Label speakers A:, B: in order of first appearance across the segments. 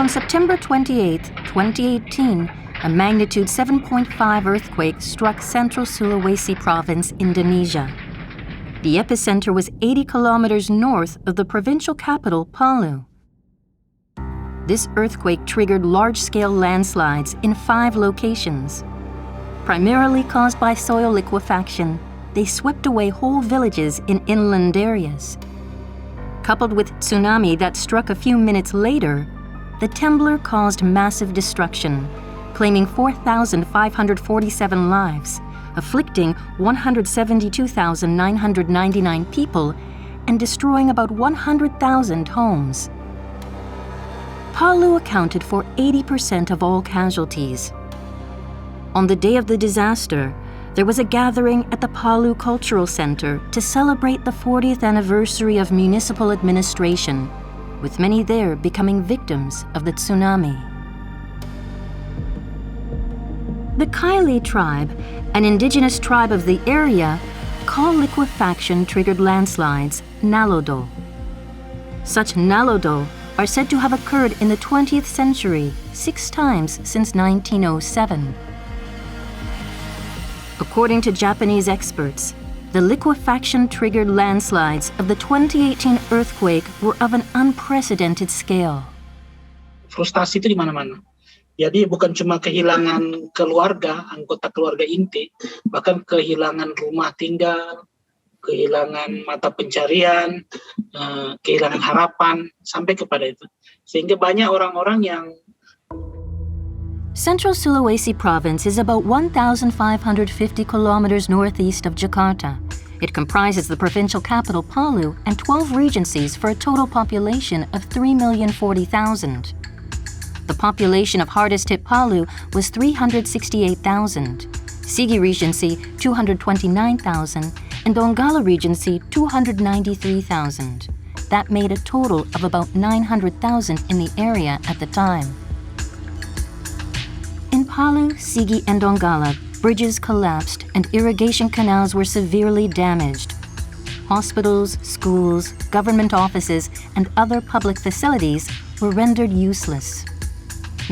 A: On September 28, 2018, a magnitude 7.5 earthquake struck Central Sulawesi Province, Indonesia. The epicenter was 80 kilometers north of the provincial capital, Palu. This earthquake triggered large-scale landslides in 5 locations. Primarily caused by soil liquefaction, they swept away whole villages in inland areas. Coupled with tsunami that struck a few minutes later, the trembler caused massive destruction, claiming 4,547 lives, afflicting 172,999 people, and destroying about 100,000 homes. Palu accounted for 80% of all casualties. On the day of the disaster, there was a gathering at the Palu Cultural Center to celebrate the 40th anniversary of municipal administration, with many there becoming victims of the tsunami. The Kaili tribe, an indigenous tribe of the area, call liquefaction-triggered landslides nalodo. Such nalodo are said to have occurred in the 20th century 6 times since 1907. According to Japanese experts, the liquefaction-triggered landslides of the 2018 earthquake were of an unprecedented scale.
B: Frustasi itu di mana-mana. Jadi bukan cuma kehilangan keluarga, anggota keluarga inti, bahkan kehilangan rumah tinggal, kehilangan mata pencarian, kehilangan harapan, sampai kepada itu. Sehingga banyak orang-orang yang
A: Central Sulawesi Province is about 1,550 kilometers northeast of Jakarta. It comprises the provincial capital Palu and 12 regencies for a total population of 3,040,000. The population of hardest-hit Palu was 368,000, Sigi Regency 229,000, and Donggala Regency 293,000. That made a total of about 900,000 in the area at the time. In Palu, Sigi, and Donggala, bridges collapsed and irrigation canals were severely damaged. Hospitals, schools, government offices, and other public facilities were rendered useless.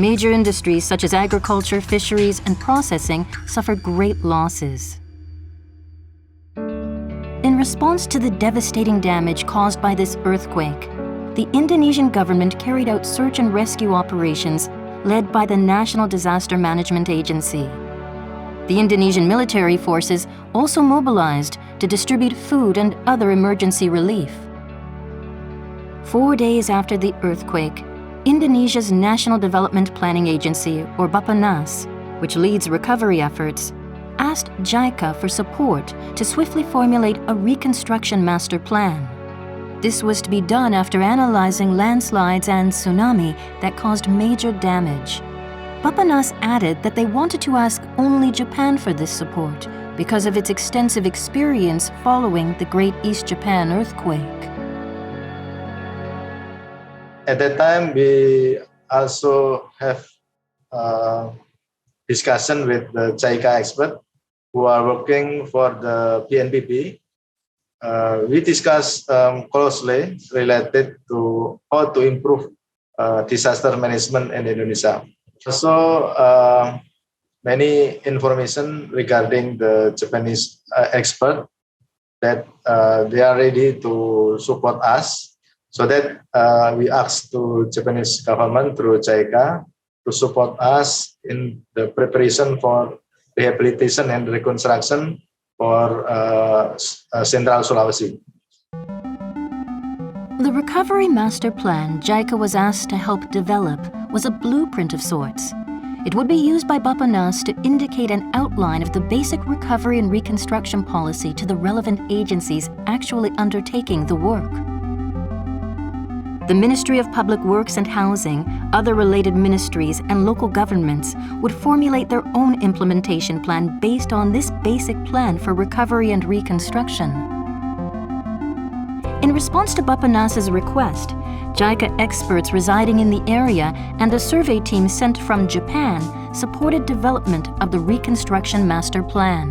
A: Major industries such as agriculture, fisheries, and processing suffered great losses. In response to the devastating damage caused by this earthquake, the Indonesian government carried out search and rescue operations led by the National Disaster Management Agency. The Indonesian military forces also mobilized to distribute food and other emergency relief. 4 days after the earthquake, Indonesia's National Development Planning Agency, or Bappenas, which leads recovery efforts, asked JICA for support to swiftly formulate a reconstruction master plan. This was to be done after analyzing landslides and tsunami that caused major damage. Bappenas added that they wanted to ask only Japan for this support because of its extensive experience following the Great East Japan earthquake.
C: At that time, we also have discussion with the JICA expert who are working for the PNPP. We discussed closely related to how to improve disaster management in Indonesia. Also, many information regarding the Japanese expert that they are ready to support us. So that we asked to Japanese government through JICA to support us in the preparation for rehabilitation and reconstruction for Central Sulawesi.
A: The Recovery Master Plan JICA was asked to help develop was a blueprint of sorts. It would be used by Bappenas to indicate an outline of the basic recovery and reconstruction policy to the relevant agencies actually undertaking the work. The Ministry of Public Works and Housing, other related ministries, and local governments would formulate their own implementation plan based on this basic plan for recovery and reconstruction. In response to Bappenas's request, JICA experts residing in the area and a survey team sent from Japan supported development of the Reconstruction Master Plan.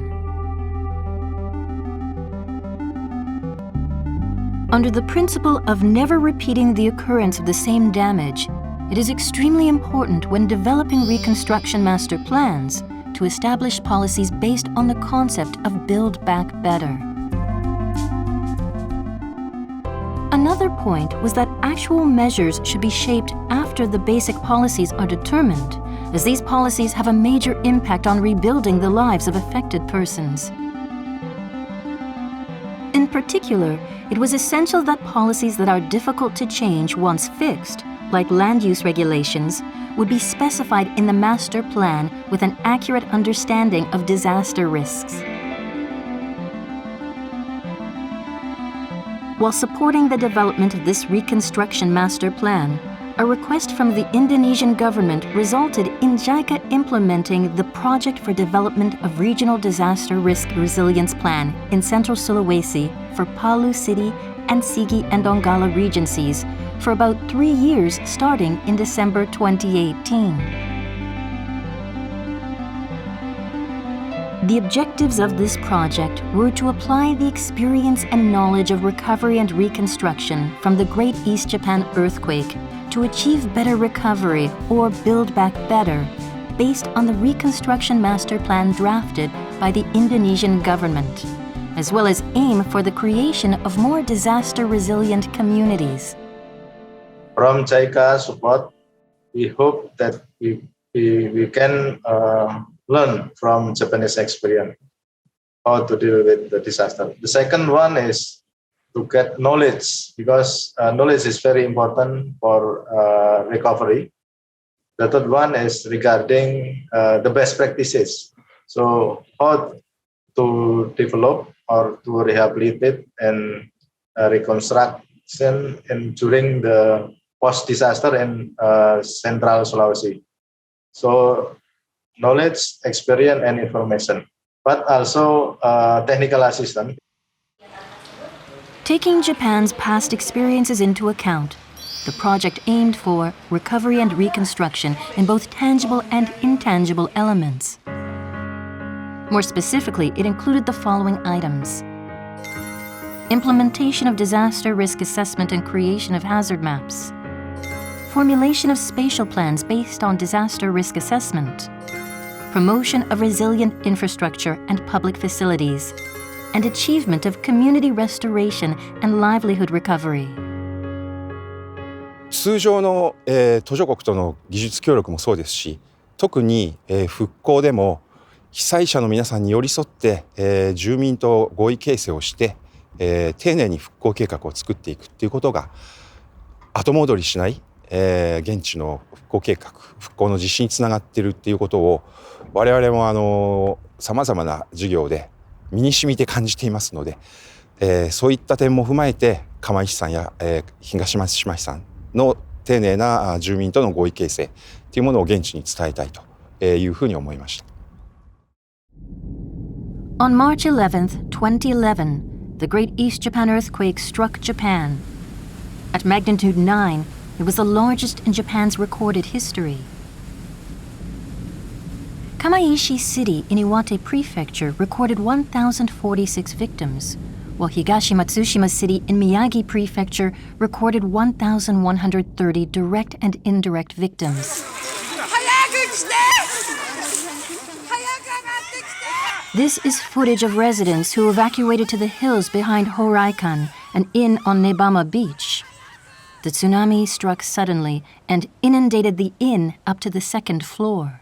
A: Under the principle of never repeating the occurrence of the same damage, it is extremely important when developing reconstruction master plans to establish policies based on the concept of Build Back Better. Another point was that actual measures should be shaped after the basic policies are determined, as these policies have a major impact on rebuilding the lives of affected persons. In particular, it was essential that policies that are difficult to change once fixed, like land use regulations, would be specified in the master plan with an accurate understanding of disaster risks. While supporting the development of this reconstruction master plan, a request from the Indonesian government resulted in JICA implementing the Project for Development of Regional Disaster Risk Resilience Plan in Central Sulawesi for Palu City and Sigi and Donggala regencies for about 3 years starting in December 2018. The objectives of this project were to apply the experience and knowledge of recovery and reconstruction from the Great East Japan earthquake to achieve better recovery or build back better based on the Reconstruction Master Plan drafted by the Indonesian government, as well as aim for the creation of more disaster-resilient communities.
C: From JICA support, we hope that we can learn from Japanese experience how to deal with the disaster. The second one is to get knowledge, because knowledge is very important for recovery. The third one is regarding the best practices. So how to develop or to rehabilitate and reconstruction during the post-disaster in Central Sulawesi. So knowledge, experience, and information, but also technical assistance.
A: Taking Japan's past experiences into account, the project aimed for recovery and reconstruction in both tangible and intangible elements. More specifically, it included the following items: implementation of disaster risk assessment and creation of hazard maps, formulation of spatial plans based on disaster risk assessment, promotion of resilient infrastructure and public facilities, and achievement of community restoration and livelihood recovery.
D: 通常の、途上国との技術協力もそうですし、特に、復興でも被災者の皆さんに寄り添って、住民と合意形成をして、丁寧に復興計画を作っていくっていうことが後戻りしない、現地の復興計画、復興の実施につながっているっていうことを我々もさまざまな授業で身に染みて感じていますので、そういった点も踏まえて釜石市さんや、東松島市さんの丁寧な住民との合意形成というものを現地に伝えたいというふうに思いました。
A: On March 11th, 2011, the Great East Japan earthquake struck Japan. At magnitude 9, it was the largest in Japan's recorded history. Kamaishi City in Iwate Prefecture recorded 1,046 victims, while Higashi Matsushima City in Miyagi Prefecture recorded 1,130 direct and indirect victims. This is footage of residents who evacuated to the hills behind Horaikan, an inn on Nebama Beach. The tsunami struck suddenly and inundated the inn up to the second floor.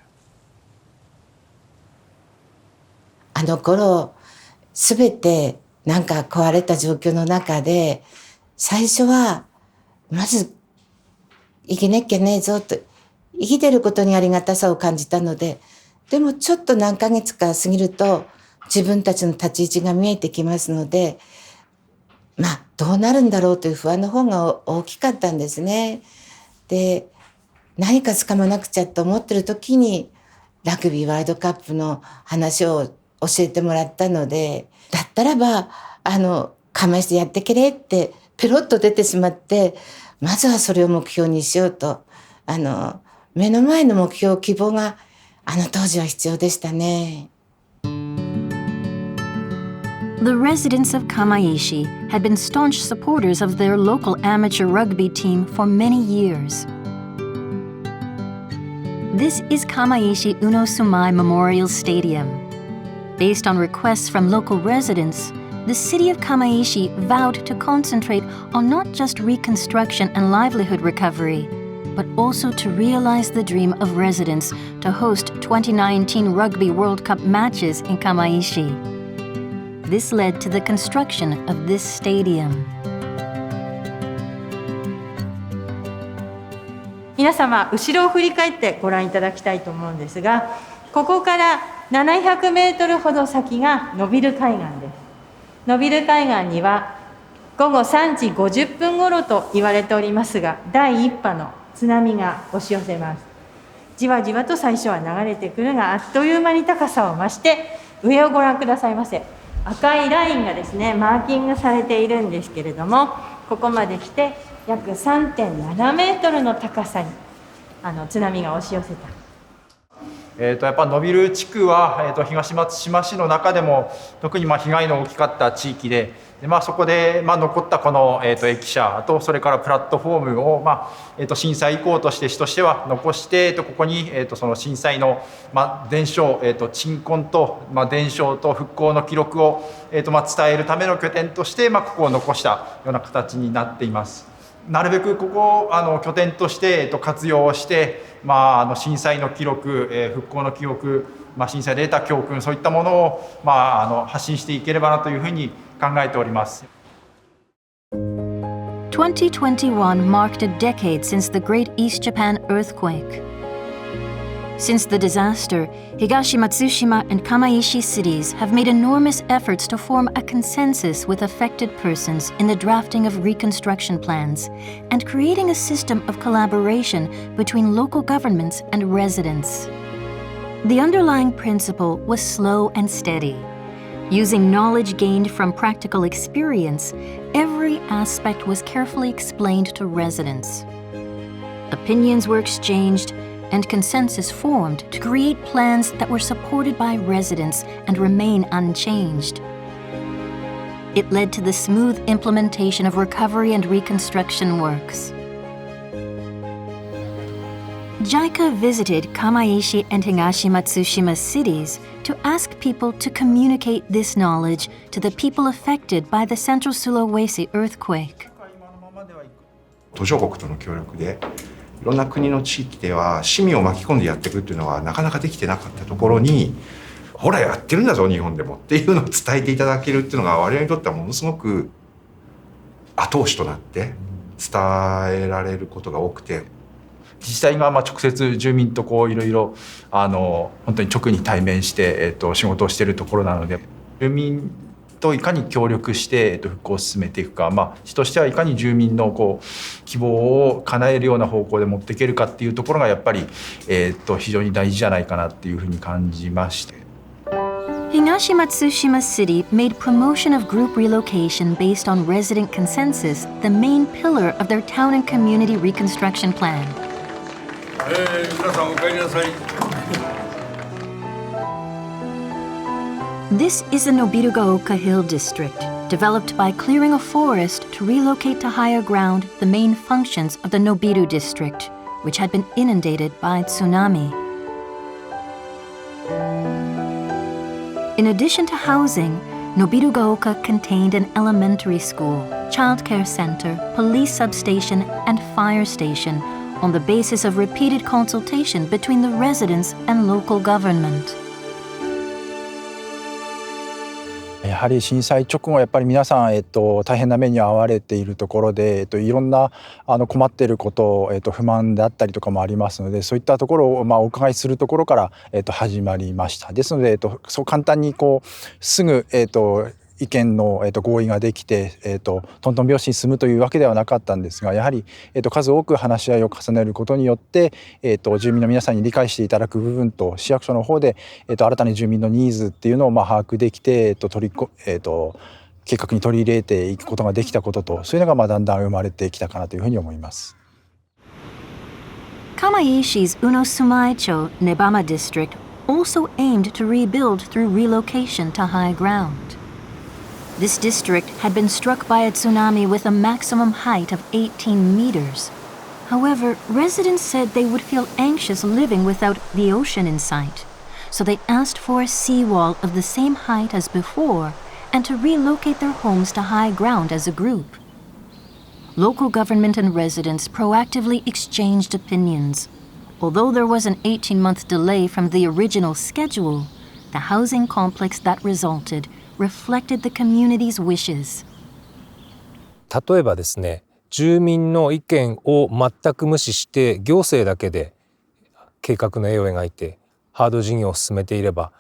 E: あの頃、すべてなんか壊れた状況の中で、最初はまず生きなきゃねえぞと、生きてることにありがたさを感じたので、でもちょっと何ヶ月か過ぎると自分たちの立ち位置が見えてきますので、まあどうなるんだろうという不安の方が大きかったんですね。で、何かつかまなくちゃと思ってる時にラグビーワールドカップの話を教えてもらったので、だったらば釜石でやってけれってペロッと出てしまって、まずはそれを目標にしようと、目の前の目標、希望が当時は必要でしたね。
A: The residents of Kamaishi had been staunch supporters of their local amateur rugby team for many years. This is Kamaishi Uno Sumai Memorial Stadium. Based on requests from local residents, the city of Kamaishi vowed to concentrate on not just reconstruction and livelihood recovery, but also to realize the dream of residents to host 2019 Rugby World Cup matches in Kamaishi. This led to the construction of this stadium.
F: 皆様、後ろを振り返ってご覧いただきたいと思うんですが、ここから700メートルほど先がノビル海岸です。ノビル海岸には午後3時50分頃と言われておりますが、第1波の津波が押し寄せます。じわじわと最初は流れてくるが、あっという間に高さを増して、上をご覧くださいませ。赤いラインがですね、マーキングされているんですけれども、ここまで来て約 3.7 メートルの高さに津波が押し寄せた。
G: やっぱ野ビル地区は、東松島市の中でも特に被害の大きかった地域で、そこで残ったこの、駅舎とそれからプラットフォームを、震災遺構として市としては残して、ここに、その震災の、伝承、鎮魂と、伝承と復興の記録を、伝えるための拠点として、ここを残したような形になっています。なるべくここを拠点として、活用して、震災の記録、復興の記憶、震災で得た教訓、そういったものを、発信していければなというふうに考えております。
A: 2021 marked a decade since the Great East Japan earthquake. Since the disaster, Higashi Matsushima and Kamaishi cities have made enormous efforts to form a consensus with affected persons in the drafting of reconstruction plans and creating a system of collaboration between local governments and residents. The underlying principle was slow and steady. Using knowledge gained from practical experience, every aspect was carefully explained to residents. Opinions were exchanged and consensus formed to create plans that were supported by residents and remain unchanged. It led to the smooth implementation of recovery and reconstruction works. JICA visited Kamaishi and Higashi Matsushima cities to ask people to communicate this knowledge to the people affected by the Central Sulawesi earthquake.
D: 途上国との協力でいろんな国の地域では市民を巻き込んでやっていくっていうのはなかなかできてなかったところに、ほらやってるんだぞ日本でもっていうのを伝えていただけるっていうのが我々にとってはものすごく後押しとなって伝えられることが多くて、
G: 自治体が直接住民といろいろ本当に直に対面して、仕事をしているところなので、住民といかに協力して復興を進めていくか、市としてはいかに住民の希望を叶えるような方向で持っていけるかっていうところがやっぱり、非常に大事じゃないかなっていうふうに感じまして。
A: Higashi Matsushima City made promotion of group relocation based on resident consensus the main pillar of their town and community reconstruction plan.
H: 皆さんお帰りなさい。
A: This is the Nobirugaoka Hill District, developed by clearing a forest to relocate to higher ground the main functions of the Nobiru District, which had been inundated by tsunami. In addition to housing, Nobirugaoka contained an elementary school, childcare center, police substation, and fire station on the basis of repeated consultation between the residents and local government.
G: やはり震災直後やっぱり皆さん、大変な目に遭われているところで、いろんな困っていること、不満であったりとかもありますので、そういったところを、お伺いするところから、始まりました。ですので、そう簡単にすぐ、意見の、合意ができて、トントン拍子に進むというわけではなかったんですが、やはり、数多く話し合いを重ねることによって、住民の皆さんに理解していただく部分と、市役所の方で、新たに住民のニーズっていうのを把握できて、計画に取り入れていくことができたことと、そういうのがだんだん生まれてきたかなというふうに思います。
A: Kamaishi's Unosumaicho Nebama district also aimed to rebuild through relocation to high ground. This district had been struck by a tsunami with a maximum height of 18 meters. However, residents said they would feel anxious living without the ocean in sight, so they asked for a seawall of the same height as before and to relocate their homes to high ground as a group. Local government and residents proactively exchanged opinions. Although there was an 18-month delay from the original schedule, the housing complex that resulted reflected the community's wishes.
I: 例えばですね、住民の意見を全く無視して行政だけで計画の絵を描いてハード事業を進めていれば、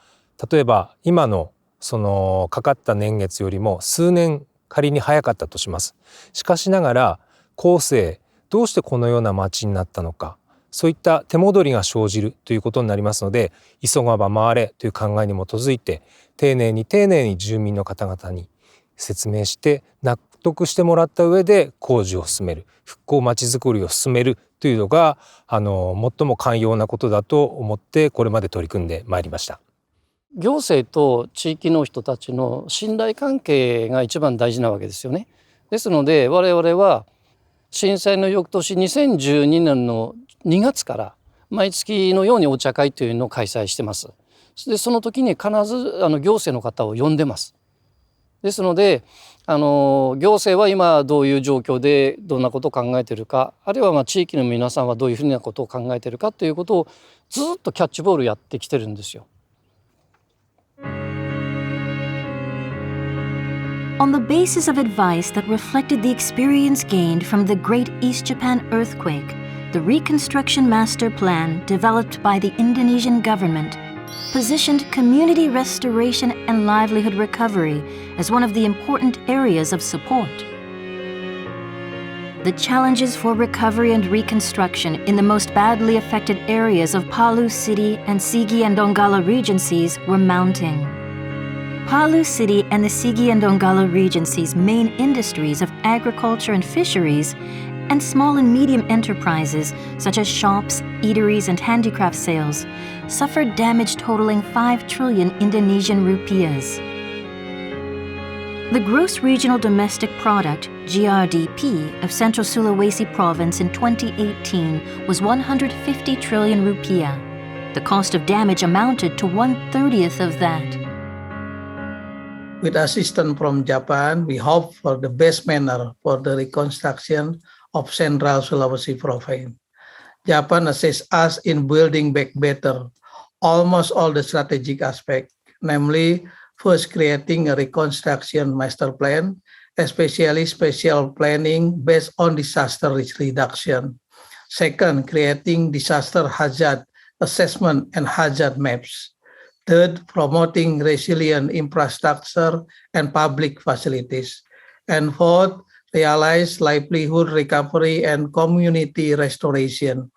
I: 例えば今のそのかかった年月よりも数年仮に早かったとします。しかしながら後世どうしてこのような町になったのか、そういった手戻りが生じるということになりますので、急がば回れという考えに基づいて丁寧に住民の方々に説明して納得してもらった上で工事を進める、復興まちづくりを進めるというのが最も寛容なことだと思ってこれまで取り組んでまいりました。
J: 行政と地域の人たちの信頼関係が一番大事なわけですよね。ですので我々は震災の翌年2012年の2月から毎月のようにお茶会というのを開催してます。でその時に必ず行政の方を呼んでます。ですので行政は今どういう状況でどんなことを考えているか、あるいは地域の皆さんはどういうふうなことを考えているかということをずっとキャッチボールやってきてるんですよ。
A: On the basis of advice that reflected the experience gained from the Great East Japan Earthquake, the Reconstruction Master Plan developed by the Indonesian government positioned community restoration and livelihood recovery as one of the important areas of support. The challenges for recovery and reconstruction in the most badly affected areas of Palu City and Sigi and Donggala regencies were mounting. Palu City and the Sigi and Donggala regencies' main industries of agriculture and fisheries, and small and medium enterprises such as shops, eateries, and handicraft sales, suffered damage totaling 5 trillion Indonesian rupiahs. The gross regional domestic product, GRDP, of Central Sulawesi province in 2018 was 150 trillion rupiah. The cost of damage amounted to 1/30 of that.
K: With assistance from Japan, we hope for the best manner for the reconstruction of Central Sulawesi Province. Japan assists us in building back better almost all the strategic aspects, namely, first creating a reconstruction master plan, especially special planning based on disaster risk reduction. Second, creating disaster hazard assessment and hazard maps. Third, promoting resilient infrastructure and public facilities. And fourth, realize livelihood recovery and community restoration.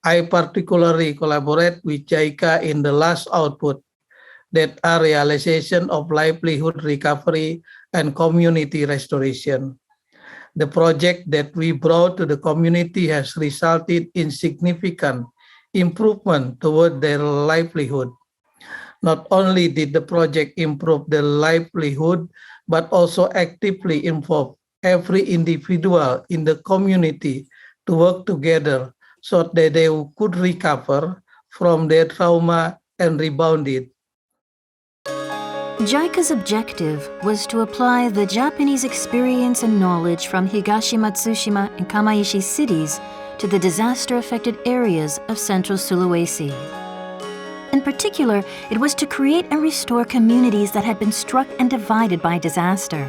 K: I particularly collaborate with JICA in the last output that are realization of livelihood recovery and community restoration. The project that we brought to the community has resulted in significant improvement toward their livelihood. Not only did the project improve their livelihood, but also actively involve every individual in the community to work together so that they could recover from their trauma and rebound it.
A: JICA's objective was to apply the Japanese experience and knowledge from Higashi Matsushima and Kamaishi cities to the disaster-affected areas of Central Sulawesi. In particular, it was to create and restore communities that had been struck and divided by disaster.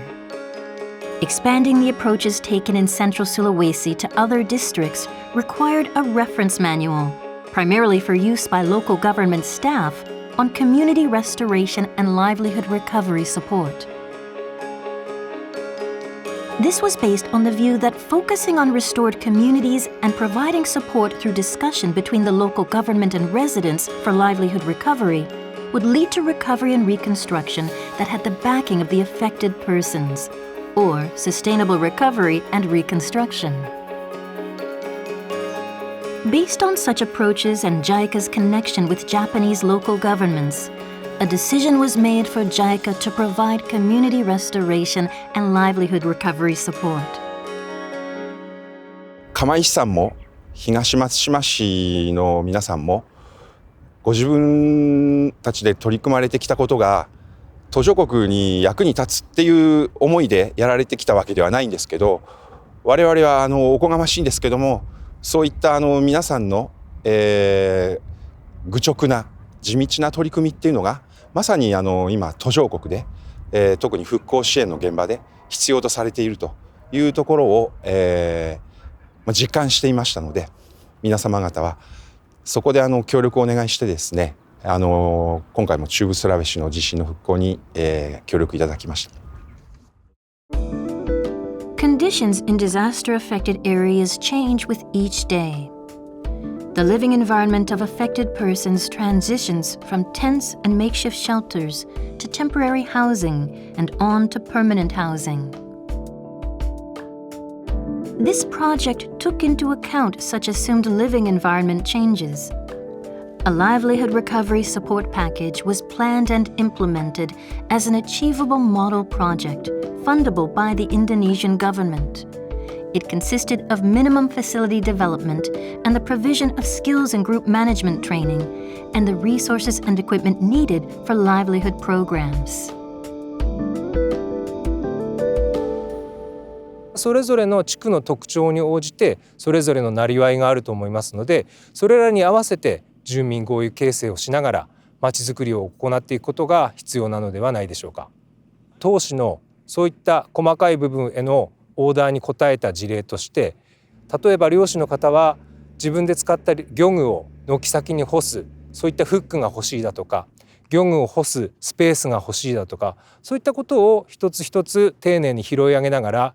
A: Expanding the approaches taken in Central Sulawesi to other districts required a reference manual, primarily for use by local government staff, on community restoration and livelihood recovery support. This was based on the view that focusing on restored communities and providing support through discussion between the local government and residents for livelihood recovery would lead to recovery and reconstruction that had the backing of the affected persons, or sustainable recovery and reconstruction. Based on such approaches and JICA's connection with Japanese local governments, a decision was made for JICA to provide community restoration and livelihood recovery support.
D: 釜石さんも東松島市の皆さんもご自分たちで取り組まれてきたことが途上国に役に立つっていう思いでやられてきたわけではないんですけど、我々はおこがましいんですけども、そういった皆さんの、愚直な地道な取り組みっていうのがまさに今途上国で、特に復興支援の現場で必要とされているというところを、実感していましたので、皆様方はそこで協力をお願いしてですね、今回も中部スラウェシの地震の復興に、協力いただきました。
A: Conditions in disaster-affected areas change with each day. The living environment of affected persons transitions from tents and makeshift shelters to temporary housing and on to permanent housing. This project took into account such assumed living environment changes. A livelihood recovery support package was planned and implemented as an achievable model project fundable by the Indonesian government. It consisted of minimum facility development and the provision of skills and group management training and the resources and equipment needed for livelihood programs.
I: それぞれの地区の特徴に応じてそれぞれのなりわいがあると思いますので、それらに合わせて住民合意形成をしながらまちづくりを行っていくことが必要なのではないでしょうか。当市のそういった細かい部分へのオーダーに応えた事例として、例えば漁師の方は自分で使った漁具を軒先に干す、そういったフックが欲しいだとか、漁具を干すスペースが欲しいだとか、そういったことを一つ一つ丁寧に拾い上げながら、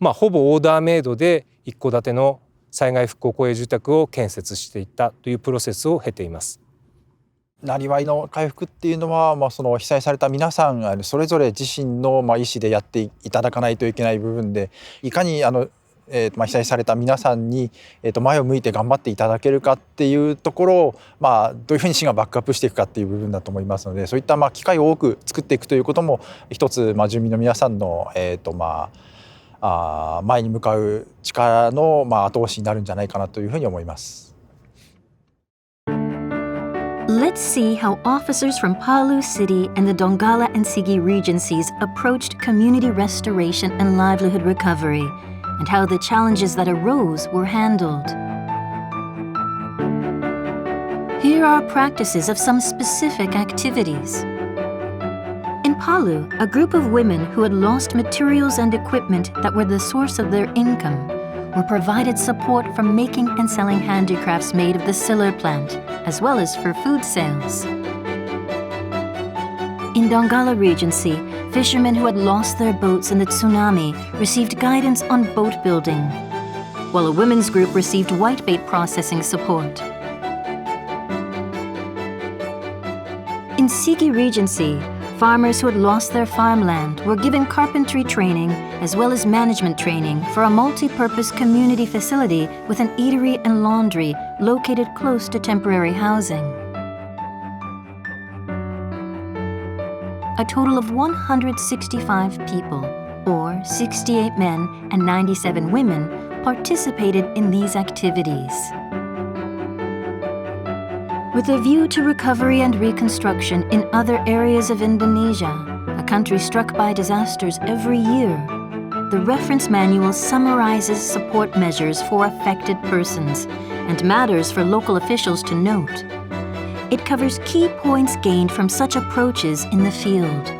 I: ほぼオーダーメイドで一戸建ての災害復興公営住宅を建設していったというプロセスを経ています。
G: なりわいの回復っていうのは、その被災された皆さんそれぞれ自身の意思でやっていただかないといけない部分で、いかに被災された皆さんに、前を向いて頑張っていただけるかっていうところを、どういうふうに市がバックアップしていくかっていう部分だと思いますので、そういった機会を多く作っていくということも一つ、住民の皆さんの前に向かう力の後押しになるんじゃないかなというふうに思います。
A: Let's see how officers from Palu City and the Donggala and Sigi Regencies approached community restoration and livelihood recovery, and how the challenges that arose were handled. Here are practices of some specific activities. In Palu, a group of women who had lost materials and equipment that were the source of their income were provided support for making and selling handicrafts made of the siller plant, as well as for food sales. In Donggala Regency, fishermen who had lost their boats in the tsunami received guidance on boat building, while a women's group received whitebait processing support. In Sigi Regency, farmers who had lost their farmland were given carpentry training as well as management training for a multi-purpose community facility with an eatery and laundry located close to temporary housing. A total of 165 people, or 68 men and 97 women, participated in these activities. With a view to recovery and reconstruction in other areas of Indonesia, a country struck by disasters every year, the reference manual summarizes support measures for affected persons and matters for local officials to note. It covers key points gained from such approaches in the field.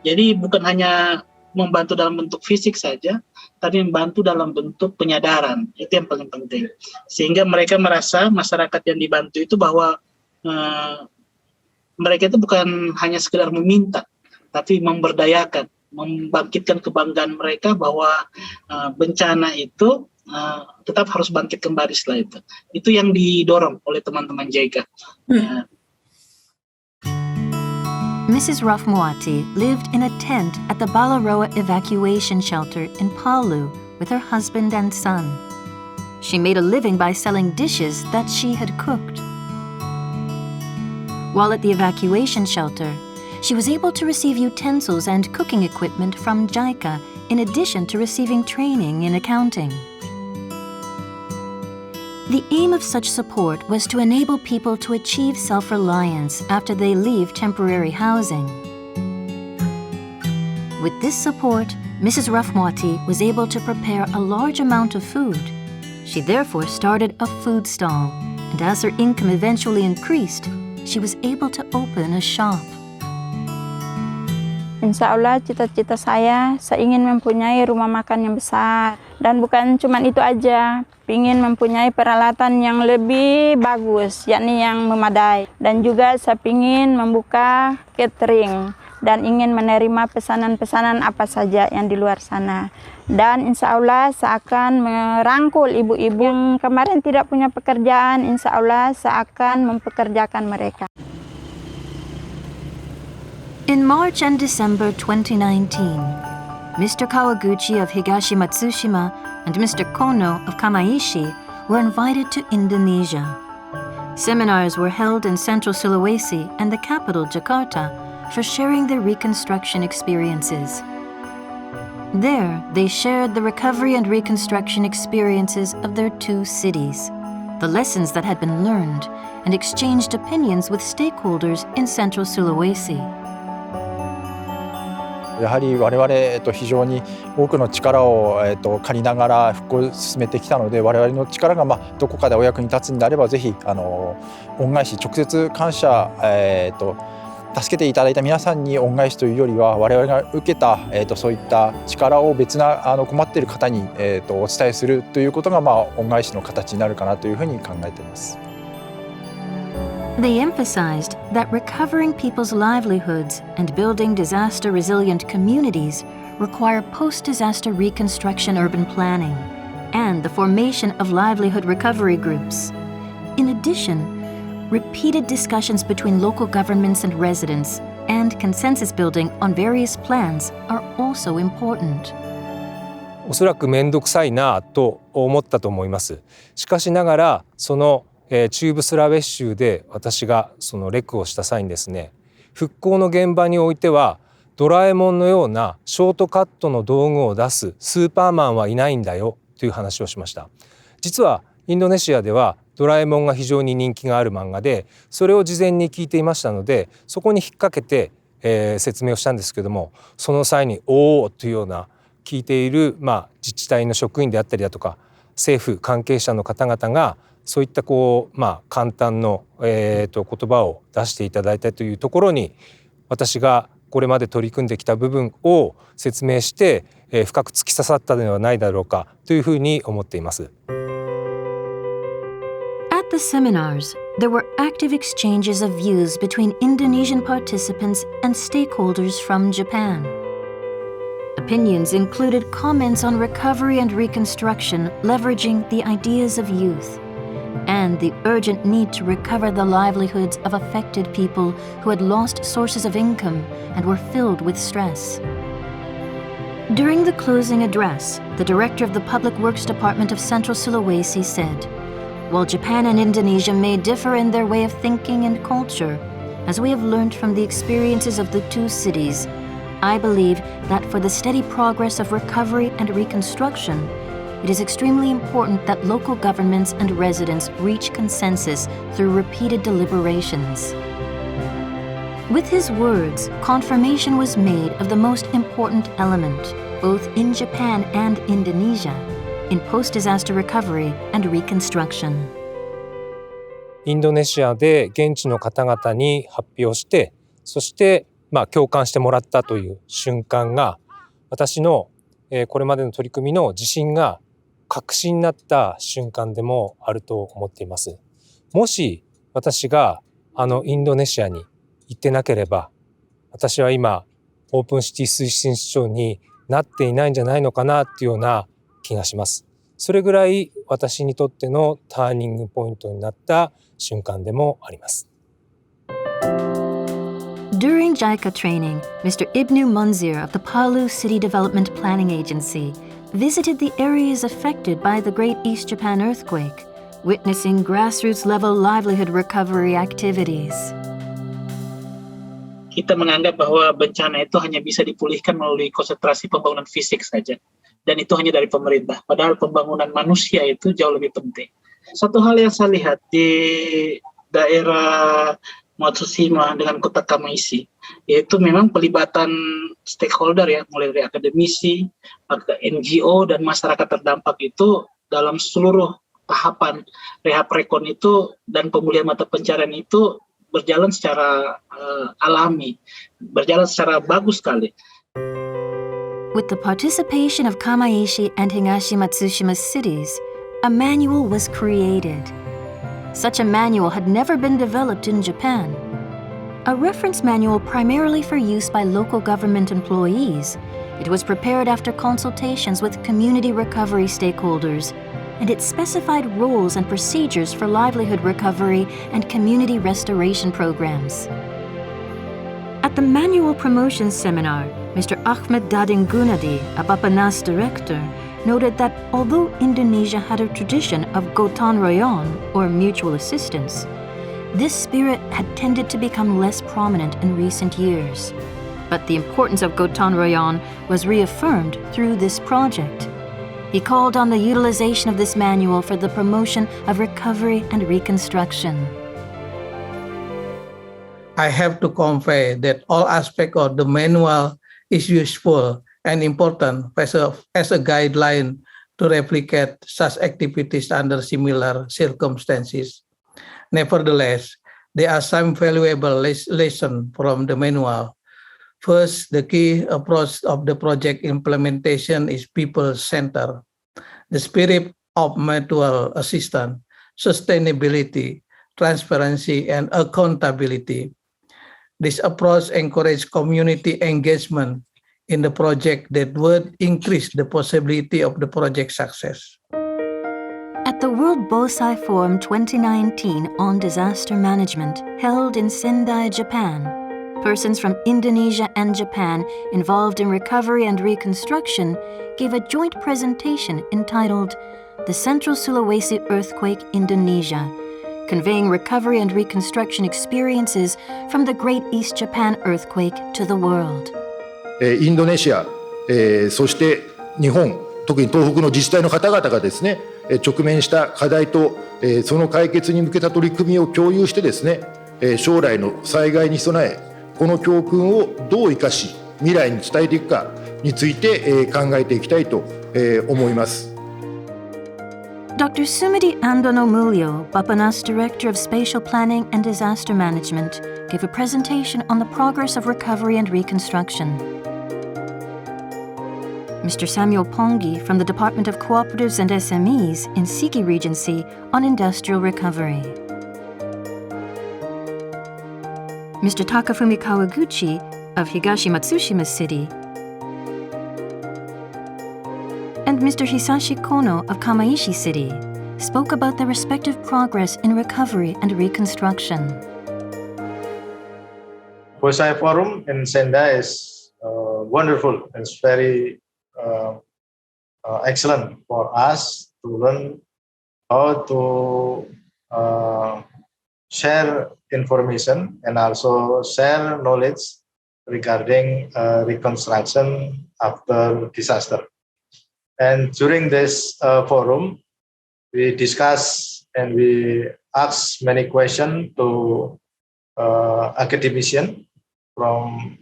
B: Jadi bukan hanya membantu dalam bentuk fisik saja, tapi membantu dalam bentuk penyadaran. Itu yang paling penting. Sehingga mereka merasa, masyarakat yang dibantu itu bahwa mereka itu bukan hanya sekedar meminta, tapi memberdayakan, membangkitkan kebanggaan mereka bahwa bencana itu tetap harus bangkit kembali setelah itu. Itu yang didorong oleh teman-teman JICA.
A: Mrs. Rafmuati lived in a tent at the Balaroa evacuation shelter in Palu with her husband and son. She made a living by selling dishes that she had cooked. While at the evacuation shelter, she was able to receive utensils and cooking equipment from JICA in addition to receiving training in accounting. The aim of such support was to enable people to achieve self-reliance after they leave temporary housing. With this support, Mrs. Rahmawati was able to prepare a large amount of food. She therefore started a food stall, and as her income eventually increased, she was able to open a shop.
L: Insya Allah cita-cita saya ingin mempunyai rumah makan yang besar. Dan bukan cuma itu aja, ingin mempunyai peralatan yang lebih bagus, yakni yang memadai. Dan juga saya ingin membuka catering dan ingin menerima pesanan-pesanan apa saja yang di luar sana. Dan insya Allah saya akan merangkul ibu-ibu yang kemarin tidak punya pekerjaan, insya Allah saya akan mempekerjakan mereka.
A: In March and December 2019, Mr. Kawaguchi of Higashi Matsushima and Mr. Kono of Kamaishi were invited to Indonesia. Seminars were held in Central Sulawesi and the capital, Jakarta, for sharing their reconstruction experiences. There, they shared the recovery and reconstruction experiences of their two cities, the lessons that had been learned, and exchanged opinions with stakeholders in Central Sulawesi.
G: やはり我々、非常に多くの力を、借りながら復興を進めてきたので、我々の力が、どこかでお役に立つんであれば、ぜひ恩返し直接感謝、助けていただいた皆さんに恩返しというよりは、我々が受けた、そういった力を別な困っている方に、お伝えするということが、恩返しの形になるかなというふうに考えています。
A: They emphasized that recovering people's livelihoods and building disaster-resilient communities require post-disaster reconstruction urban planning and the formation of livelihood recovery groups. In addition, repeated discussions between local governments and residents and consensus building on various plans are also important.
I: おそらく面倒くさいなと思ったと思います。しかしながらその中部スラウェシ州で私がそのレクをした際にですね、復興の現場においてはドラえもんのようなショートカットの道具を出すスーパーマンはいないんだよという話をしました。実はインドネシアではドラえもんが非常に人気がある漫画で、それを事前に聞いていましたので、そこに引っ掛けて、説明をしたんですけども、その際におおというような聞いている、自治体の職員であったりだとか政府関係者の方々がそういった簡単の、言葉を出していただいたというところに、私がこれまで取り組んできた部分を説明して、深く突き刺さったのではないだろうかというふうに思っています。
A: At the seminars, there were active exchanges of views between Indonesian participants and stakeholders from Japan. Opinions included comments on recovery and reconstruction leveraging the ideas of youth, and the urgent need to recover the livelihoods of affected people who had lost sources of income and were filled with stress. During the closing address, the director of the Public Works Department of Central Sulawesi said, "While Japan and Indonesia may differ in their way of thinking and culture, as we have learned from the experiences of the two cities, I believe that for the steady progress of recovery and reconstruction, it is extremely important that local governments and residents reach consensus through repeated deliberations." With his words, confirmation was made of the most important element, both in Japan and Indonesia, in post-disaster recovery and reconstruction.
I: インドネシアで現地の方々に発表して、そして共感してもらったという瞬間が、私のこれまでの取り組みの自信が確信になった瞬間でもあると思っています。もし私がインドネシアに行ってなければ、私は今オープンシティ推進市長になっていないんじゃないのかなっていうような気がします。それぐらい私にとってのターニングポイントになった瞬間でもあります。
A: During JICA training, Mr. Ibnu Munzir of the Palu City Development Planning Agency visited the areas affected by the Great East Japan earthquake, witnessing grassroots-level livelihood recovery activities.
B: Kita menganggap bahwa bencana itu hanya bisa dipulihkan melalui konsentrasi pembangunan fisik saja, dan itu hanya dari pemerintah. Padahal pembangunan manusia itu jauh lebih penting. Satu hal yang saya lihat di daerah Matsushima dengan kota Kamaishi, yaitu memang pelibatan stakeholder ya, mulai dari akademisi, NGO, dan masyarakat terdampak itu dalam seluruh tahapan rehab rekon itu dan pemulihan mata pencarian itu berjalan secara alami, berjalan secara bagus sekali.
A: With the participation of Kamaishi and Higashi Matsushima cities, a manual was created. Such a manual had never been developed in Japan. A reference manual primarily for use by local government employees, it was prepared after consultations with community recovery stakeholders, and it specified rules and procedures for livelihood recovery and community restoration programs. At the manual promotion seminar, Mr. Ahmed Dadin Gunadi, a Bapanas director, noted that although Indonesia had a tradition of gotong royong, or mutual assistance, this spirit had tended to become less prominent in recent years. But the importance of gotong royong was reaffirmed through this project. He called on the utilization of this manual for the promotion of recovery and reconstruction.
K: I have to convey that all aspects of the manual is useful and important as a guideline to replicate such activities under similar circumstances. Nevertheless, there are some valuable lessons from the manual. First, the key approach of the project implementation is people-centered. The spirit of mutual assistance, sustainability, transparency, and accountability. This approach encourages community engagement in the project that would increase the possibility of the project success.
A: At the World Bosai Forum 2019 on Disaster Management, held in Sendai, Japan, persons from Indonesia and Japan involved in recovery and reconstruction gave a joint presentation entitled The Central Sulawesi Earthquake, Indonesia, conveying recovery and reconstruction experiences from the Great East Japan earthquake to the world.
M: インドネシア、そして日本、特に東北の自治体の方々がですね、直面した課題と、その解決に向けた取り組みを共有してですね、将来の災害に備え、この教訓をどう生かし、未来に伝えていくかについて、考えていきたいと、思います。
A: Dr. Sumidi Andono Mulyo, Bapanas Director of Spatial Planning and Disaster Management, gave a presentation on the progress of recovery and reconstruction. Mr. Samuel Pongi from the Department of Cooperatives and SMEs in Sigi Regency on industrial recovery. Mr. Takafumi Kawaguchi of Higashi Matsushima City, and Mr. Hisashi Kono of Kamaishi City spoke about their respective progress in recovery and reconstruction.
C: Bosai Forum in Sendai is wonderful. It's very excellent for us to learn how to share information and also share knowledge regarding reconstruction after disaster. And during this forum, we discuss and we ask many questions to academicians from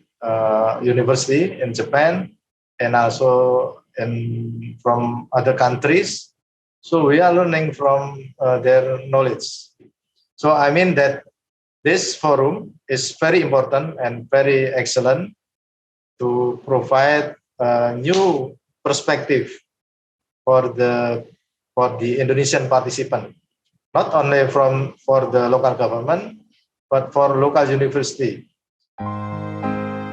C: university in Japan and also from other countries. So we are learning from their knowledge. So I mean that this forum is very important and very excellent to provide a new perspective for the Indonesian participant, not only for the local government, but for local university.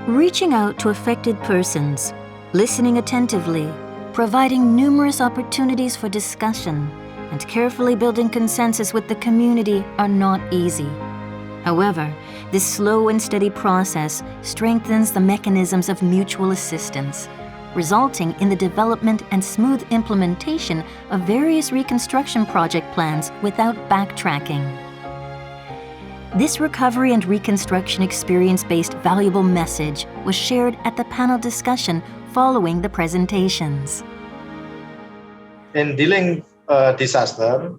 A: Reaching out to affected persons, listening attentively, providing numerous opportunities for discussion, and carefully building consensus with the community are not easy. However, this slow and steady process strengthens the mechanisms of mutual assistance, resulting in the development and smooth implementation of various reconstruction project plans without backtracking. This recovery and reconstruction experience-based valuable message was shared at the panel discussion following the presentations.
C: In dealing disaster,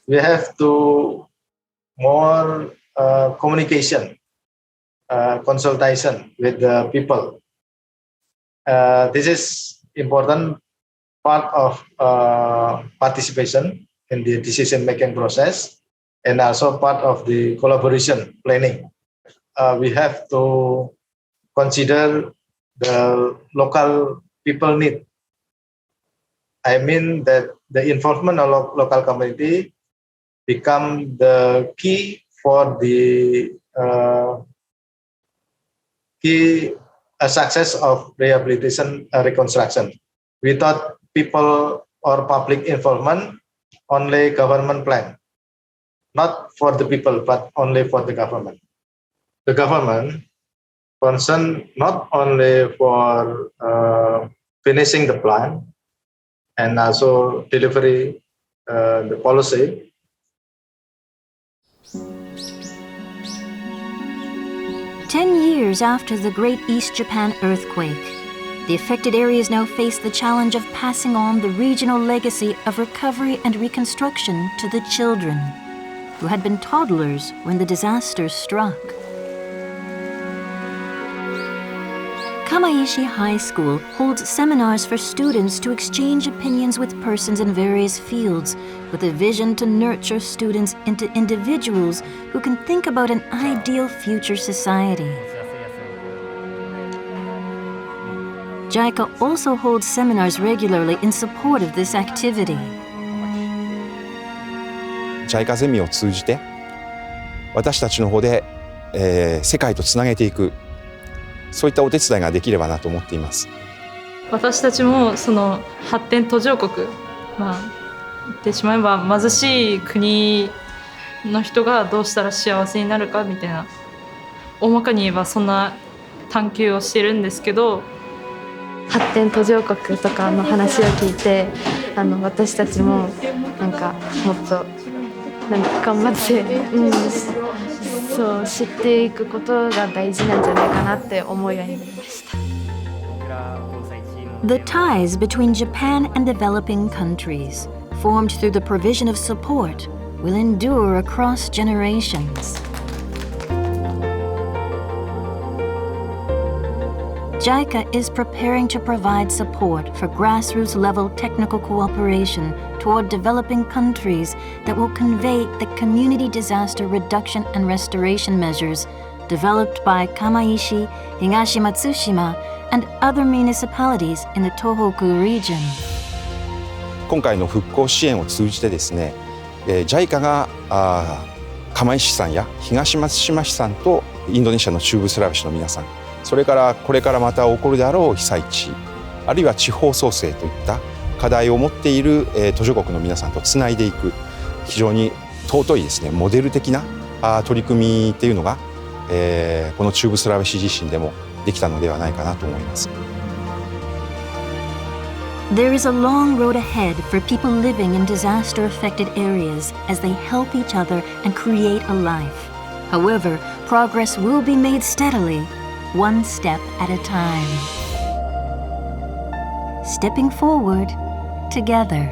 C: we have to more communication, consultation with the people. This is important part of participation in the decision-making process and also part of the collaboration planning. We have to consider the local people need. I mean that the involvement of local community become the key for the success of rehabilitation reconstruction. Without people or public involvement, only government plan, not for the people, but only for the government. The government concerned not only for finishing the plan and also delivery the policy.
A: Ten years after the Great East Japan earthquake, the affected areas now face the challenge of passing on the regional legacy of recovery and reconstruction to the children, who had been toddlers when the disaster struck. Kamaishi High School holds seminars for students to exchange opinions with persons in various fields, with a vision to nurture students into individuals who can think about an ideal future society. JICA also holds seminars regularly in support of this activity.
D: JICA ゼミを通じて私たちの方で、世界とつなげていく、そういったお手伝いができればなと思っています。
N: 私たちもその発展途上国、言ってしまえば貧しい国の人がどうしたら幸せになるかみたいな、大まかに言えばそんな探求をしているんですけど、
O: 発展途上国とかの話を聞いて、私たちもなんかもっと頑張って、そう知っていくことが大事なんじゃないかなって思うようになりました。
A: The ties between Japan and developing countries, formed through the provision of support, will endure across generations. JICA is preparing to provide support for grassroots-level technical cooperation toward developing countries that will convey the community disaster reduction and restoration measures developed by Kamaishi, Higashimatsushima, and other municipalities in the Tohoku region.
D: 今回の復興支援を通じてですね、JICA が釜石市さんや東松島市さんとインドネシアの中部スラウェシの皆さん、それからこれからまた起こるであろう被災地、あるいは地方創生といった課題を持っている途上国の皆さんとつないでいく、非常に尊いですね、モデル的な取り組みっていうのが、この中部スラウェシ自身でもできたのではないかなと思います。
A: There is a long road ahead for people living in disaster-affected areas as they help each other and create a life. However, progress will be made steadily, one step at a time. Stepping forward together.